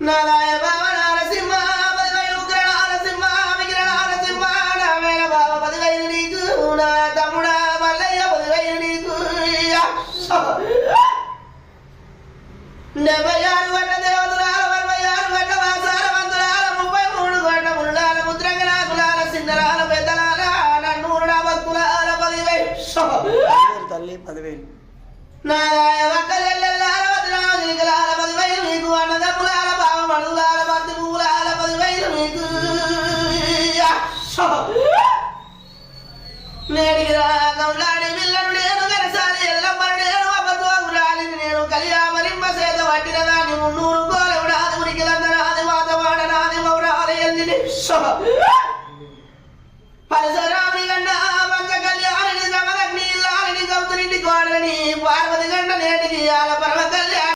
నారాయ బాబా నారసింహ 10,000 ఉగ్ర నారసింహ విగ్ర నారసింహ నా మేన బాబా 10,000 నీకు నా తమ్ముడా మల్లయ్య 10,000 నీకు 76 గంట దేవతలాల 46 గంట వాసారవంతులాల 33 గంట ముళ్ళాల ముద్రంగలా కులాల సింగరాల పెద్దలాల నన్నూరు నా భక్తులాల 10,000 తల్లి 10,000 నారాయ వక్కలెల్లెల్లాల వదినాదిగలాల 10,000 నీకు అన్నదమ్ములాల బావ మడులాల బంధువులాల 10,000 నీకు నేడికి రాగంలాడి పిల్లను నేను గరసాలి ఎల్లమ్మ నేను అబద్ధురాలి నేను కలియామరింప సేద పట్టిన దాన్ని 300 గోలెవుడాది ఉనికిలందనాది వాతవాడనాది మౌరాలి ఎల్లిని పరశురాముని గంట పంచ కళ్యాణిని సమలగ్ని ఇల్లాలిని గౌతునింటి కోడలని పార్వతి గంట నేటికి ఆల